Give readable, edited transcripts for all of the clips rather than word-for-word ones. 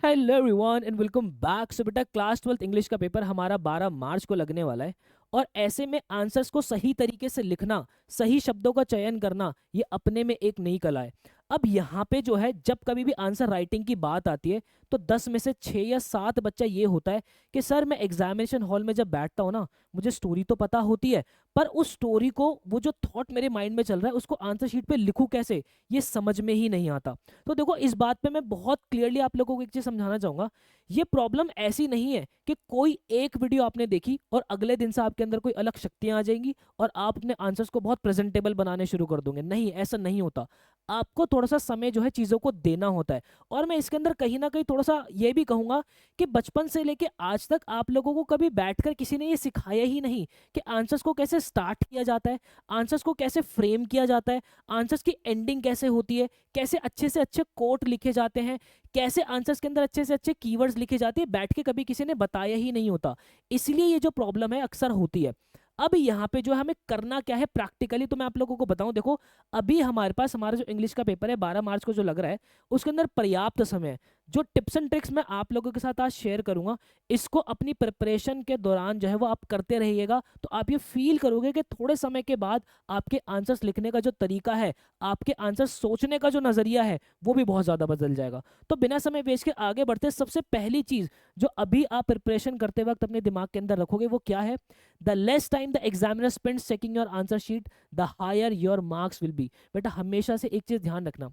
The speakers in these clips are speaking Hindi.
Hello everyone and welcome back. So बेटा क्लास 12th इंग्लिश का पेपर हमारा 12 मार्च को लगने वाला है। और ऐसे में आंसर्स को सही तरीके से लिखना, सही शब्दों का चयन करना, ये अपने में एक नई कला है। अब यहाँ पे जो है, जब कभी भी आंसर राइटिंग की बात आती है तो 10 में से 6 या 7 बच्चा ये होता है कि सर मैं एग्जामिनेशन हॉल में जब बैठता हूँ ना, मुझे स्टोरी तो पता होती है, पर उस स्टोरी को, वो जो थॉट मेरे माइंड में चल रहा है, उसको आंसर शीट पे लिखूं कैसे, ये समझ में ही नहीं आता। तो देखो, इस बात पे मैं बहुत क्लियरली आप लोगों को एक चीज समझाना चाहूंगा। ये प्रॉब्लम ऐसी नहीं है कि कोई एक वीडियो आपने देखी और अगले दिन से आपके अंदर कोई अलग शक्तियां आ जाएंगी और आप अपने आंसर्स को बहुत प्रेजेंटेबल बनाने शुरू कर दोगे। नहीं, ऐसा नहीं होता। आपको थोड़ा सा समय जो है चीजों को देना होता है। और मैं इसके अंदर कहीं ना कहीं थोड़ा सा ये भी कहूंगा कि बचपन से लेके आज तक आप लोगों को कभी बैठकर किसी ने ये सिखाया ही नहीं कि आंसर्स को कैसे स्टार्ट किया जाता है, आंसर्स को कैसे फ्रेम किया जाता है, आंसर्स की एंडिंग कैसे होती है, कैसे अच्छे से अच्छे कोट लिखे जाते हैं, कैसे आंसर्स के अंदर अच्छे से अच्छे कीवर्ड्स लिखे जाते हैं, बैठ के कभी किसी ने बताया ही नहीं होता। इसलिए ये जो प्रॉब्लम है अक्सर होती है। अब यहाँ पे जो हमें करना क्या है प्रैक्टिकली, तो मैं आप लोगों को बताऊं। देखो, अभी हमारे पास हमारा जो इंग्लिश का पेपर है 12 मार्च को जो लग रहा है, उसके अंदर पर्याप्त समय है। जो टिप्स एंड ट्रिक्स मैं आप लोगों के साथ आज शेयर करूंगा, इसको अपनी प्रिपरेशन के दौरान जो है वो आप करते रहिएगा, तो आप ये फील करोगे कि थोड़े समय के बाद आपके आंसर्स लिखने का जो तरीका है, आपके आंसर सोचने का जो नजरिया है, वो भी बहुत ज्यादा बदल जाएगा। तो बिना समय वेस्ट के आगे बढ़ते, सबसे पहली चीज जो अभी आप प्रिपरेशन करते वक्त अपने दिमाग के अंदर रखोगे वो क्या है? The less time the examiner spends checking your answer sheet, the higher your marks will be. बेटा हमेशा से एक चीज ध्यान रखना,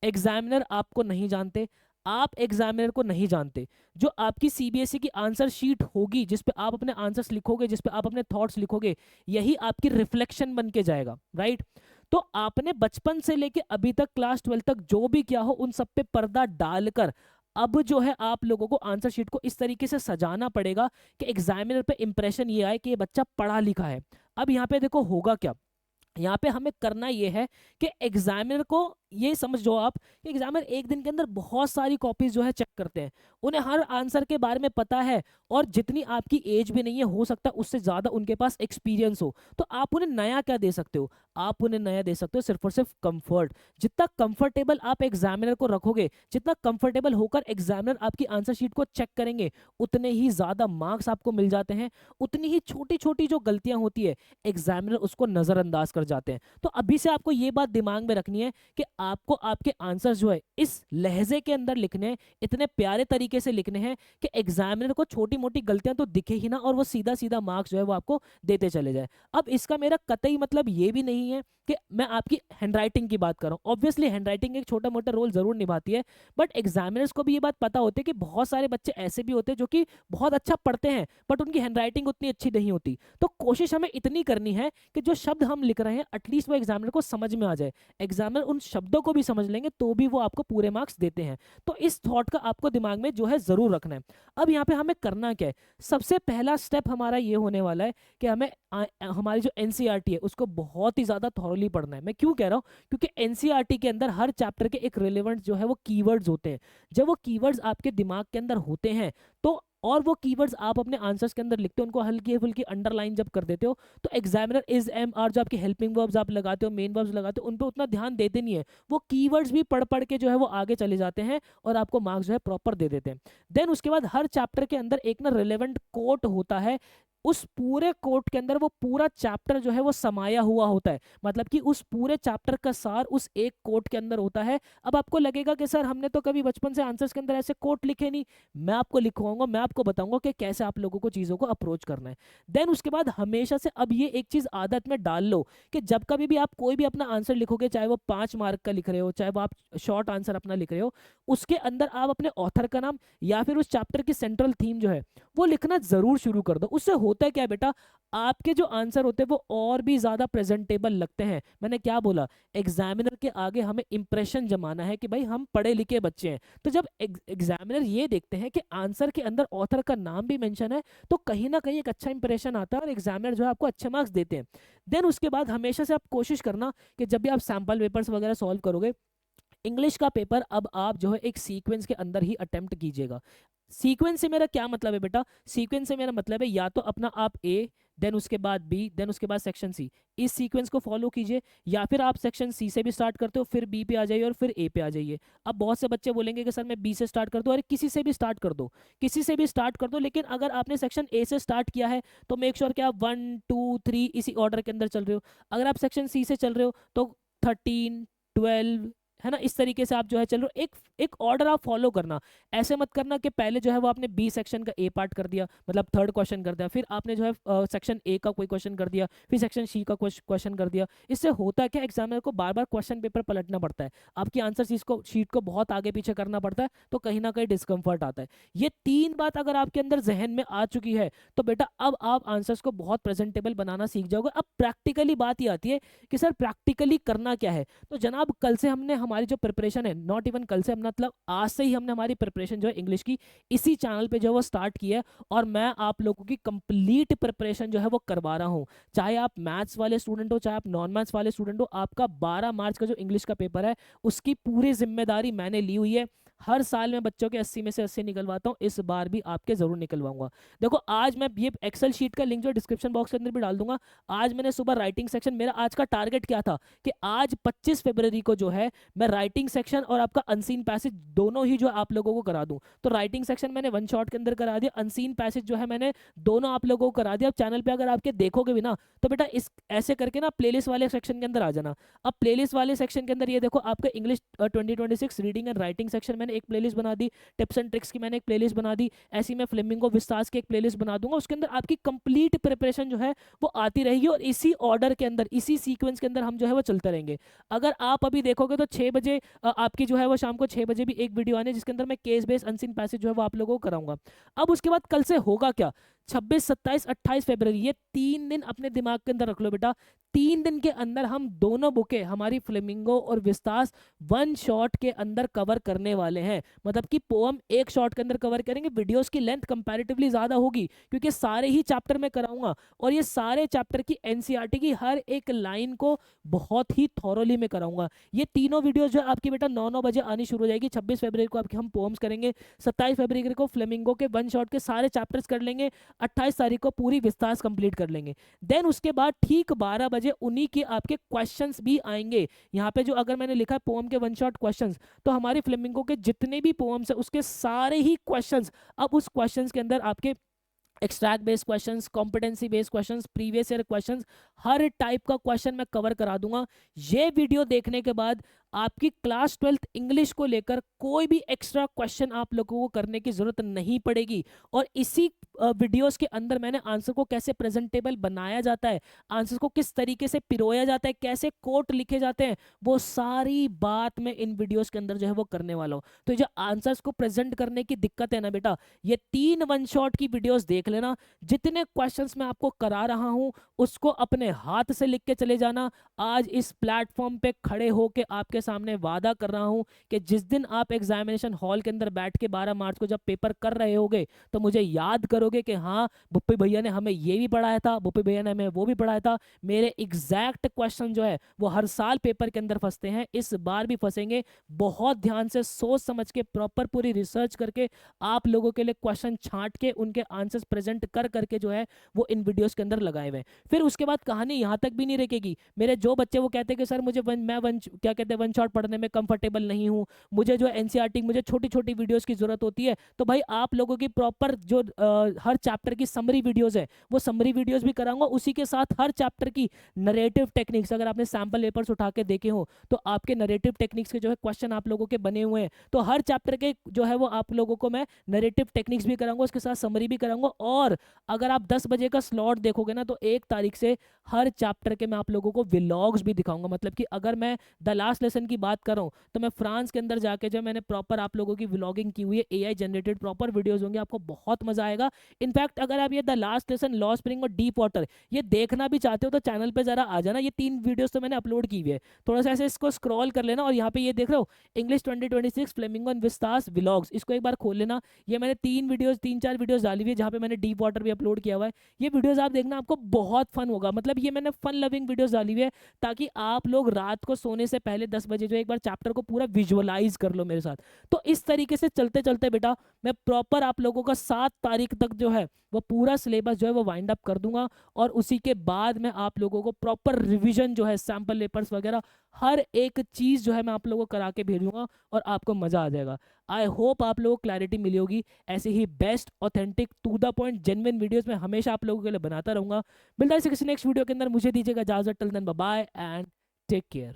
एग्जामिनर आपको नहीं जानते, आप एग्जामिनर को नहीं जानते। जो आपकी सीबीएसई की आंसर शीट होगी, जिस पे आप अपने आंसर्स लिखोगे, जिस पे आप अपने थॉट्स लिखोगे, यही आपकी रिफ्लेक्शन बन के जाएगा, राइट? तो आपने बचपन से लेके अभी तक क्लास 12 तक जो भी किया हो, उन सब पे पर्दा डालकर अब जो है आप लोगों को आंसर शीट को इस तरीके से सजाना पड़ेगा कि एग्जामिनर पे इंप्रेशन ये आए कि ये बच्चा पढ़ा लिखा है। अब यहाँ पे देखो होगा क्या, यहाँ पे हमें करना ये है कि एग्जामिनर को ये समझो आप कि एग्जामिनर एक दिन के अंदर बहुत सारी कॉपीज जो है चेक करते हैं, उन्हें हर आंसर के बारे में पता है। और जितनी आपकी एज भी नहीं है, हो सकता है उससे ज्यादा उनके पास एक्सपीरियंस हो, तो आप उन्हें नया क्या दे सकते हो? आप उन्हें नया दे सकते हो सिर्फ और सिर्फ कंफर्ट। जितना कंफर्टेबल आप एग्जामिनर को रखोगे, जितना कंफर्टेबल होकर एग्जामिनर आपकी आंसर शीट को चेक करेंगे, उतने ही ज्यादा मार्क्स आपको मिल जाते हैं। उतनी ही छोटी छोटी जो गलतियां होती है, एग्जामिनर उसको नजरअंदाज कर जाते हैं। तो अभी से आपको ये बात दिमाग में रखनी है कि आपको आपके आंसर जो है इस लहजे के अंदर लिखने हैं, इतने प्यारे तरीके से लिखने हैं कि एग्जामिनर को छोटी मोटी गलतियां तो दिखे ही ना, और वो सीधा सीधा मार्क्स जो है वो आपको देते चले जाए। अब इसका मेरा कतई मतलब ये भी नहीं है कि मैं आपकी हैंडराइटिंग की बात कर रहा हूँ। ऑब्वियसली हैंडराइटिंग एक छोटा मोटा रोल जरूर निभाती है, बट एग्जामिनर्स को भी ये बात पता होती है कि बहुत सारे बच्चे ऐसे भी होते हैं जो कि बहुत अच्छा पढ़ते हैं, बट उनकी हैंडराइटिंग उतनी अच्छी नहीं होती। तो कोशिश हमें इतनी करनी है कि जो शब्द हम लिख रहे हैं एटलीस्ट वो एग्जामिनर को समझ में आ जाए। एग्जामिनर उन शब्दों को भी समझ लेंगे तो भी वो आपको पूरे मार्क्स देते हैं। तो इस थॉट का आपको दिमाग में जो है जरूर रखना है। अब यहाँ पे हमें करना क्या है? सबसे पहला स्टेप हमारा ये होने वाला है कि हमें हमारी जो एनसीईआरटी है उसको बहुत ही ज्यादा थॉरली पढ़ना है। मैं क्यों कह रहा हूँ? क्योंकि एनसीईआरटी के अंदर हर चैप्टर के एक रिलेवेंट जो है वो कीवर्ड्स होते हैं। जब वो कीवर्ड्स आपके दिमाग के अंदर होते हैं, तो और वो कीवर्ड्स आप अपने आंसर्स के अंदर लिखते हो, उनको हल्की फुल्की अंडरलाइन जब कर देते हो, तो एग्जामिनर इज एम आर जो आपके हेल्पिंग वर्ब्स आप लगाते हो, मेन वर्ब्स लगाते हो, उन पे उतना ध्यान देते नहीं है। वो कीवर्ड्स भी पढ़ पढ़ के जो है वो आगे चले जाते हैं और आपको मार्क्स जो है प्रॉपर दे देते हैं। देन उसके बाद हर चैप्टर के अंदर एक ना रिलेवेंट कोट होता है। उस पूरे कोट के अंदर वो पूरा चैप्टर जो है वो समाया हुआ होता है, मतलब कि उस पूरे चैप्टर का सार उस एक कोट के अंदर होता है। अब आपको लगेगा कि सर हमने तो कभी बचपन से आंसर्स के अंदर ऐसे कोट लिखे नहीं। मैं आपको लिखवाऊंगा, मैं आपको बताऊंगा कि कैसे आप लोगों को चीजों को अप्रोच करना है। देन उसके बाद हमेशा से अब ये एक चीज आदत में डाल लो कि जब कभी भी आप कोई भी अपना आंसर लिखोगे, चाहे वो 5 मार्क का लिख रहे हो, चाहे वो आप शॉर्ट आंसर अपना लिख रहे हो, उसके अंदर आप अपने ऑथर का नाम या फिर उस चैप्टर की सेंट्रल थीम जो है वो लिखना जरूर शुरू कर दो। उससे होता है क्या बेटा, आपके जो आंसर होते हैं वो और भी ज्यादा प्रेजेंटेबल लगते हैं। मैंने क्या बोला? एग्जामिनर के आगे हमें इंप्रेशन जमाना है कि भाई हम पढ़े लिखे बच्चे हैं। तो जब एग्जामिनर ये देखते हैं कि आंसर के अंदर ऑथर का नाम भी मेंशन है, तो कहीं ना कहीं एक अच्छा इंप्रेशन आता है और एग्जामिनर जो है आपको अच्छे मार्क्स देते हैं। देन उसके बाद हमेशा से आप कोशिश करना कि जब भी आप सैम्पल पेपर्स वगैरह सॉल्व करोगे, इंग्लिश का पेपर अब आप जो है एक सीक्वेंस के अंदर ही अटेम्प्ट कीजिएगा। सीक्वेंस से मेरा क्या मतलब है बेटा? सीक्वेंस से मेरा मतलब है या तो अपना आप ए, देन उसके बाद बी, देन उसके बाद सेक्शन सी। इस सीक्वेंस को फॉलो कीजिए, या फिर आप सेक्शन सी से भी स्टार्ट करते हो, फिर बी पे आ जाइए और फिर ए पे आ जाइए। अब बहुत से बच्चे बोलेंगे कि सर मैं बी से स्टार्ट कर दूं। अरे किसी से भी स्टार्ट कर दो, किसी से भी स्टार्ट कर दो, लेकिन अगर आपने सेक्शन ए से स्टार्ट किया है तो मेक श्योर कि आप 1 2 3 इसी ऑर्डर के अंदर चल रहे हो। अगर आप सेक्शन सी से चल रहे हो तो 13 12, है ना, इस तरीके से आप जो है चल रहे हो। एक एक ऑर्डर आप फॉलो करना। ऐसे मत करना कि पहले जो है वो आपने बी सेक्शन का ए पार्ट कर दिया, मतलब थर्ड क्वेश्चन कर दिया, फिर आपने जो है सेक्शन ए का कोई क्वेश्चन कर दिया, फिर सेक्शन सी का क्वेश्चन कर दिया। इससे होता क्या, एग्जामिनर को बार बार क्वेश्चन पेपर पलटना पड़ता है, आपकी आंसर शीट को बहुत आगे पीछे करना पड़ता है, तो कहीं ना कहीं डिस्कम्फर्ट आता है। ये तीन बात अगर आपके अंदर जहन में आ चुकी है तो बेटा अब आप आंसर्स को बहुत प्रेजेंटेबल बनाना सीख जाओगे। अब प्रैक्टिकली बात ही आती है कि सर प्रैक्टिकली करना क्या है। तो जनाब कल से हमने हमारी जो प्रिपरेशन है, नॉट इवन कल से, मतलब आज से ही हमने हमारी प्रिपरेशन जो है इंग्लिश की इसी चैनल पे जो है वो स्टार्ट की है। और मैं आप लोगों की कंप्लीट प्रिपरेशन जो है वो करवा रहा हूँ। चाहे आप मैथ्स वाले स्टूडेंट हो, चाहे आप नॉन मैथ्स वाले स्टूडेंट हो, आपका 12 मार्च का जो इंग्लिश का पेपर है उसकी पूरी जिम्मेदारी मैंने ली हुई है। हर साल मैं बच्चों के 80 में से 80 निकलवाता हूँ, इस बार भी आपके जरूर निकलवाऊंगा। देखो आज मैं ये एक्सेल शीट का लिंक जो डिस्क्रिप्शन बॉक्स के अंदर भी डाल दूंगा। आज मैंने सुबह राइटिंग सेक्शन, मेरा आज का टारगेट क्या था कि आज 25 फरवरी को जो है मैं राइटिंग सेक्शन और आपका अनसीन पैसेज दोनों ही जो आप लोगों को करा दूं। तो राइटिंग सेक्शन मैंने वन शॉट के अंदर करा दिया, अनसीन पैसेज जो है मैंने दोनों आप लोगों को करा दिया। अब चैनल पे अगर आपके देखोगे भी ना तो बेटा इस ऐसे करके ना प्लेलिस्ट वाले सेक्शन के अंदर आ जाना। अब प्लेलिस्ट वाले सेक्शन के अंदर ये देखो, आपका English 2026 reading and writing section मैंने एक प्लेलिस्ट बना दी, टिप्स एंड ट्रिक्स की मैंने एक प्लेलिस्ट बना दी, ऐसी मैं फ्लेमिंगो विस्तास की एक प्लेलिस्ट बना दूंगा। उसके अंदर आपकी कंप्लीट प्रिपरेशन जो है वो आती रहेगी और इसी ऑर्डर के अंदर, इसी सीक्वेंस के अंदर हम जो है वो चलते रहेंगे। अगर आप अभी देखोगे तो 6 बजे आपकी जो है वो शाम को 6 बजे भी एक वीडियो आने जिसके अंदर मैं केस बेस्ड अनसीन पैसेज जो है वो आप लोगों को कराऊंगा। अब उसके बाद कल से होगा क्या, 26 27 28 फरवरी, ये 3 दिन अपने दिमाग के अंदर रख लो बेटा। 3 दिन के अंदर हम दोनों बुकें, हमारी फ्लेमिंगो और विस्तास, वन शॉट के अंदर कवर करने वाले हैं। मतलब कि पोअम एक शॉट के अंदर कवर करेंगे। वीडियोस की लेंथ कंपैरेटिवली ज्यादा होगी क्योंकि सारे ही चैप्टर में कराऊंगा और ये सारे चैप्टर की एनसीईआरटी की हर एक लाइन को बहुत ही थॉरोली में कराऊंगा। ये तीनों वीडियोस जो आपकी बेटा 9 बजे आनी शुरू हो जाएगी। 26 फरवरी को आपके हम पोम्स करेंगे, 27 फरवरी को फ्लेमिंगो के वन शॉट के सारे चैप्टर्स कर लेंगे, 28 तारीख को पूरी विस्तार कंप्लीट कर लेंगे। देन उसके बाद ठीक 12 बजे उन्हीं के आपके क्वेश्चंस भी आएंगे। यहाँ पे जो अगर मैंने लिखा है पोम के वन शॉट क्वेश्चंस, तो हमारे फ्लेमिंगो के जितने भी पोम्स है उसके सारे ही क्वेश्चंस, अब उस क्वेश्चंस के अंदर आपके extract based questions, competency based questions, previous year questions, हर टाइप का क्वेश्चन मैं कवर करा दूंगा। ये वीडियो देखने के बाद आपकी क्लास 12th इंग्लिश को लेकर कोई भी एक्स्ट्रा क्वेश्चन आप लोगों को करने की जरूरत नहीं पड़ेगी। और इसी वीडियोस के अंदर मैंने आंसर को कैसे प्रेजेंटेबल बनाया जाता है, आंसर को किस तरीके से पिरोया जाता है, कैसे कोट लिखे जाते हैं, वो सारी बात मैं इन वीडियोस के अंदर जो है वो करने वाला हूँ। तो जो आंसर्स को प्रेजेंट करने की दिक्कत है ना बेटा, ये 3 वन शॉट की वीडियोस देख लेना। जितने क्वेश्चंस मैं आपको करा रहा हूं उसको अपने हाथ से लिख के चले जाना। आज इस प्लेटफॉर्म पे खड़े होके आपके सामने वादा कर रहा हूं कि जिस दिन आप एग्जामिनेशन हॉल के अंदर बैठ के 12 मार्च को जब पेपर कर रहे होगे तो मुझे याद करोगे कि हाँ बुप्पी भैया ने हमें ये भी पढ़ाया था, बुप्पी भैया ने हमें वो भी पढ़ाया था। मेरे एग्जैक्ट क्वेश्चन जो है वो हर साल पेपर के अंदर फंसते हैं, इस बार भी फंसेंगे। बहुत ध्यान से सोच समझ के प्रॉपर पूरी रिसर्च करके आप लोगों के लिए क्वेश्चन छांट के उनके आंसर्स प्रेजेंट कर करके जो है वो इन वीडियोस के अंदर लगाए हुए हैं। फिर उसके बाद कहानी यहाँ तक भी नहीं रुकेगी। मेरे जो बच्चे वो कहते हैं कि सर मुझे क्या कहते हैं वन शॉट पढ़ने में कंफर्टेबल नहीं हूँ, मुझे जो एनसीईआरटी, मुझे छोटी छोटी वीडियोस की जरूरत होती है, तो भाई आप लोगों की प्रॉपर जो हर चैप्टर की समरी वीडियोस है वो समरी वीडियोस भी कराऊंगा। उसी के साथ हर चैप्टर की नरेटिव टेक्निक्स, अगर आपने सैंपल पेपर्स उठा के देखे हो तो आपके नरेटिव टेक्निक्स के जो है क्वेश्चन आप लोगों के बने हुए हैं। तो हर चैप्टर के जो है वो आप लोगों को मैं नरेटिव टेक्निक्स भी कराऊंगा, उसके साथ समरी भी कराऊंगा। और अगर आप 10 बजे का स्लॉट देखोगे ना तो 1 तारीख से हर चैप्टर के मैं आप लोगों को व्लॉग्स भी दिखाऊंगा। मतलब कि अगर मैं द लास्ट लेसन की बात करूं तो मैं फ्रांस के अंदर जाके जो मैंने प्रॉपर आप लोगों की व्लॉगिंग की हुई है, एआई जनरेटेड प्रॉपर वीडियोस होंगे, आपको बहुत मजा आएगा। इनफैक्ट अगर आप ये the last lesson, law spring और डीप वाटर ये देखना भी चाहते हो तो चैनल पे जरा आ जाना। ये 3 वीडियोस तो मैंने अपलोड की हुई है, थोड़ा सा ऐसे इसको स्क्रॉल कर लेना और यहाँ पे ये देख रहे हो English 2026 flamingo and Vistas vlogs, इसको एक बार खोल लेना। ये मैंने 3 4 वीडियोस डाली हुई है जहाँ पे मैंने डीप वाटर भी अपलोड किया हुआ है। ये वीडियोस आप देखना, आपको बहुत फन होगा। मतलब ये मैंने फन लविंग वीडियोस डाली हुई है ताकि आप लोग रात को सोने से पहले 10 बजे जो एक बार चैप्टर को पूरा विजुअलाइज कर लो मेरे साथ। तो इस तरीके से चलते चलते बेटा मैं प्रॉपर आप लोगों का 7 तारीख तक जो है वो पूरा सिलेबस जो है वो वाइंड अप कर दूंगा, और उसी के बाद मैं आप लोगों को प्रॉपर रिवीजन जो है, सैम्पल पेपर्स वगैरह हर एक चीज़ जो है मैं आप लोगों को करा के भेजूंगा और आपको मज़ा आ जाएगा। आई होप आप लोगों को क्लैरिटी मिली होगी। ऐसे ही best authentic to the point genuine videos मैं हमेशा आप लोगों के लिए बनाता रहूंगा। मिलता है किसी नेक्स्ट वीडियो के अंदर, मुझे दीजिएगा इजाजत। Till then bye bye and take care.